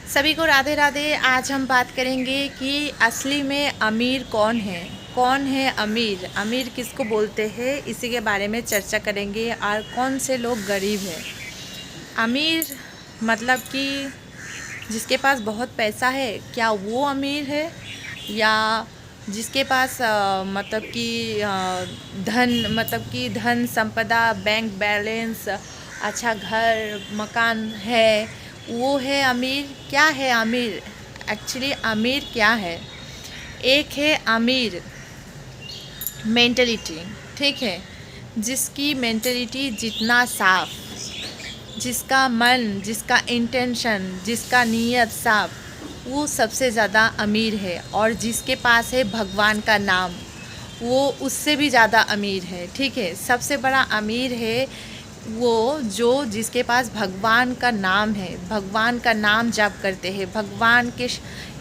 सभी को राधे राधे। आज हम बात करेंगे कि असली में अमीर कौन है। कौन है अमीर, अमीर किसको बोलते हैं, इसी के बारे में चर्चा करेंगे। और कौन से लोग गरीब हैं। अमीर मतलब कि जिसके पास बहुत पैसा है, क्या वो अमीर है? या जिसके पास मतलब कि धन संपदा, बैंक बैलेंस, अच्छा घर मकान है, वो है अमीर? क्या है अमीर? एक्चुअली अमीर क्या है? एक है अमीर मेंटलिटी, ठीक है, जिसकी मेंटलिटी जितना साफ, जिसका मन, जिसका इंटेंशन, जिसका नीयत साफ, वो सबसे ज़्यादा अमीर है। और जिसके पास है भगवान का नाम, वो उससे भी ज़्यादा अमीर है। ठीक है, सबसे बड़ा अमीर है वो जो जिसके पास भगवान का नाम है, भगवान का नाम जप करते हैं, भगवान के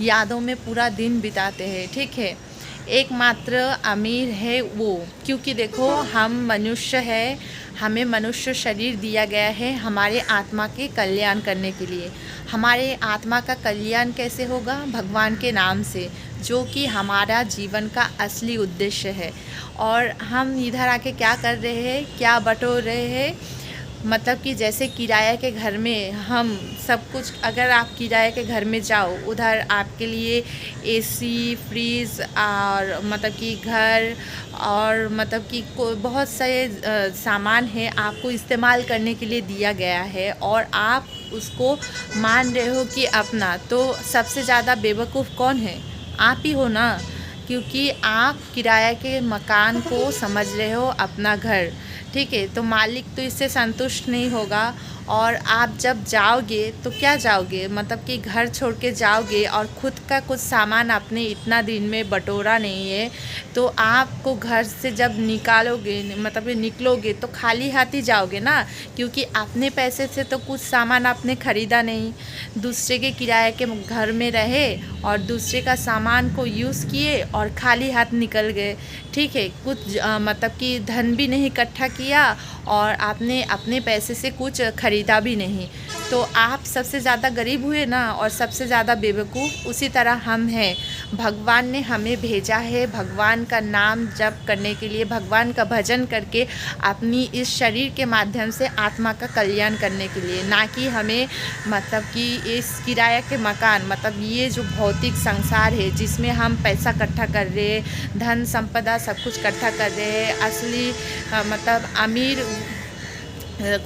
यादों में पूरा दिन बिताते हैं। ठीक है, एकमात्र अमीर है वो। क्योंकि देखो, हम मनुष्य है, हमें मनुष्य शरीर दिया गया है हमारे आत्मा के कल्याण करने के लिए। हमारे आत्मा का कल्याण कैसे होगा? भगवान के नाम से, जो कि हमारा जीवन का असली उद्देश्य है। और हम इधर आके क्या कर रहे हैं, क्या बटोर रहे हैं? मतलब कि जैसे किराए के घर में हम सब कुछ, अगर आप किराए के घर में जाओ, उधर आपके लिए एसी, फ्रीज और मतलब कि घर और मतलब कि बहुत सारे सामान है आपको इस्तेमाल करने के लिए दिया गया है, और आप उसको मान रहे हो कि अपना। तो सबसे ज़्यादा बेवकूफ़ कौन है? आप ही हो ना, क्योंकि आप किराए के मकान को समझ रहे हो अपना घर। ठीक है, तो मालिक तो इससे संतुष्ट नहीं होगा। और आप जब जाओगे तो क्या जाओगे, मतलब कि घर छोड़ के जाओगे और ख़ुद का कुछ सामान आपने इतना दिन में बटोरा नहीं है, तो आपको घर से जब निकालोगे, मतलब निकलोगे, तो खाली हाथ ही जाओगे ना। क्योंकि अपने पैसे से तो कुछ सामान आपने ख़रीदा नहीं, दूसरे के किराए के घर में रहे और दूसरे का सामान को यूज़ किए और खाली हाथ निकल गए। ठीक है, कुछ मतलब कि धन भी नहीं इकट्ठा किया और आपने अपने पैसे से कुछ ख़रीदा भी नहीं। तो आप सबसे ज़्यादा गरीब हुए ना, और सबसे ज़्यादा बेवकूफ़ उसी तरह हम हैं। भगवान ने हमें भेजा है भगवान का नाम जप करने के लिए, भगवान का भजन करके अपनी इस शरीर के माध्यम से आत्मा का कल्याण करने के लिए, ना कि हमें मतलब कि इस किराए के मकान, मतलब ये जो भौतिक संसार है जिसमें हम पैसा इकट्ठा कर रहे हैं, धन संपदा सब कुछ इकट्ठा कर रहे हैं, असली मतलब अमीर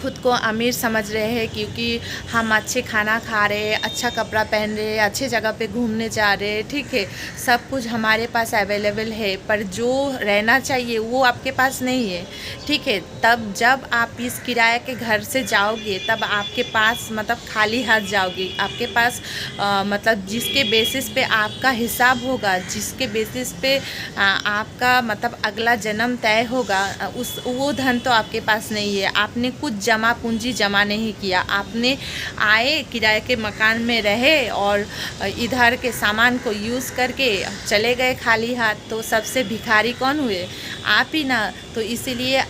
खुद को अमीर समझ रहे हैं क्योंकि हम अच्छे खाना खा रहे हैं, अच्छा कपड़ा पहन रहे हैं, अच्छे जगह पे घूमने जा रहे हैं। ठीक है, सब कुछ हमारे पास अवेलेबल है, पर जो रहना चाहिए वो आपके पास नहीं है। ठीक है, तब जब आप इस किराए के घर से जाओगे, तब आपके पास मतलब खाली हाथ जाओगे। आपके पास मतलब जिसके बेसिस पे आपका हिसाब होगा, जिसके बेसिस पे आपका मतलब अगला जन्म तय होगा, वो धन तो आपके पास नहीं है। आपने कुछ जमा पूंजी जमा नहीं किया, आपने आए किराए के मकान में रहे और इधर के सामान को यूज़ करके चले गए खाली हाथ। तो सबसे भिखारी कौन हुए? आप ही ना। तो इसीलिए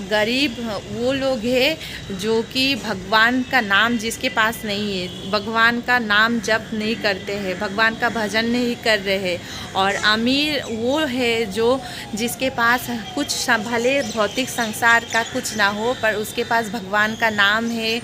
गरीब वो लोग हैं जो कि भगवान का नाम जिसके पास नहीं है, भगवान का नाम जप नहीं करते हैं, भगवान का भजन नहीं कर रहे हैं। और अमीर वो है जो जिसके पास कुछ भले भौतिक संसार का कुछ ना हो, पर उसके पास भगवान का नाम है,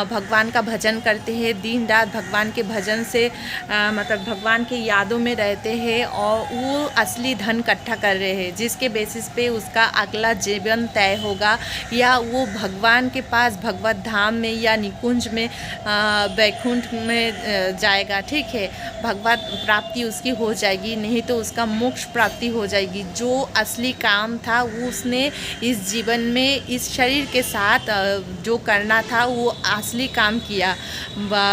भगवान का भजन करते हैं, दिन रात भगवान के भजन से मतलब भगवान की यादों में रहते हैं, और वो असली धन इकट्ठा कर रहे हैं, जिसके बेसिस पे उसका अगला जीवन तय होगा, या वो भगवान के पास भगवत धाम में या निकुंज में वैकुंठ में जाएगा। ठीक है, भगवत प्राप्ति उसकी हो जाएगी, नहीं तो उसका मोक्ष प्राप्ति हो जाएगी। जो असली काम था वो उसने इस जीवन में इस शरीर के साथ जो करना था वो असली काम किया,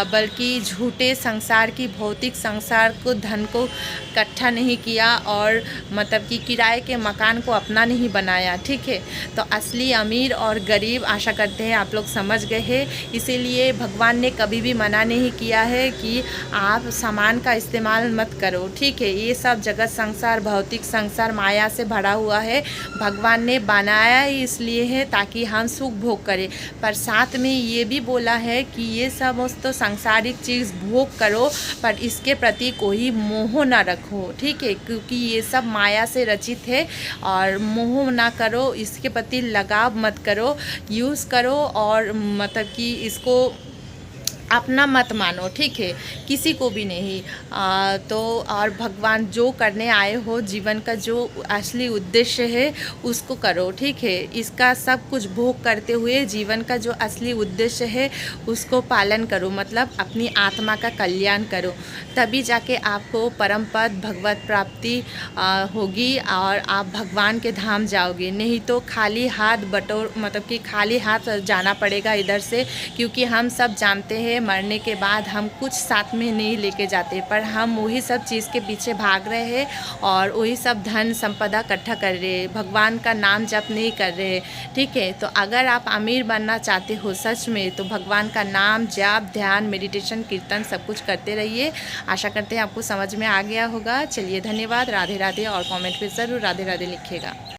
बल्कि झूठे संसार की, भौतिक संसार को, धन को इकट्ठा नहीं किया, और मतलब कि किराए के मकान को अपना नहीं बनाया। माया। ठीक है, तो असली अमीर और गरीब आशा करते हैं आप लोग समझ गए हैं। इसीलिए भगवान ने कभी भी मना नहीं किया है कि आप सामान का इस्तेमाल मत करो। ठीक है, ये सब जगत संसार, भौतिक संसार माया से भरा हुआ है। भगवान ने बनाया ही इसलिए है ताकि हम सुख भोग करें, पर साथ में ये भी बोला है कि ये सब तो सांसारिक चीज़ भोग करो, पर इसके प्रति कोई मोह ना रखो। ठीक है, क्योंकि ये सब माया से रचित है और मोह ना करो, इसके प्रति लगाव मत करो, यूज़ करो और मतलब कि इसको अपना मत मानो। ठीक है, किसी को भी नहीं। तो और भगवान जो करने आए हो, जीवन का जो असली उद्देश्य है उसको करो। ठीक है, इसका सब कुछ भोग करते हुए जीवन का जो असली उद्देश्य है उसको पालन करो, मतलब अपनी आत्मा का कल्याण करो, तभी जाके आपको परम पद भगवत प्राप्ति होगी और आप भगवान के धाम जाओगे। नहीं तो खाली हाथ बटोर मतलब कि खाली हाथ जाना पड़ेगा इधर से, क्योंकि हम सब जानते हैं मरने के बाद हम कुछ साथ में नहीं लेके जाते, पर हम वही सब चीज़ के पीछे भाग रहे हैं और वही सब धन संपदा इकट्ठा कर रहे हैं, भगवान का नाम जप नहीं कर रहे। ठीक है, तो अगर आप अमीर बनना चाहते हो सच में, तो भगवान का नाम जप, ध्यान, मेडिटेशन, कीर्तन सब कुछ करते रहिए। आशा करते हैं आपको समझ में आ गया होगा। चलिए धन्यवाद, राधे राधे, और कमेंट पे ज़रूर राधे राधे लिखिएगा।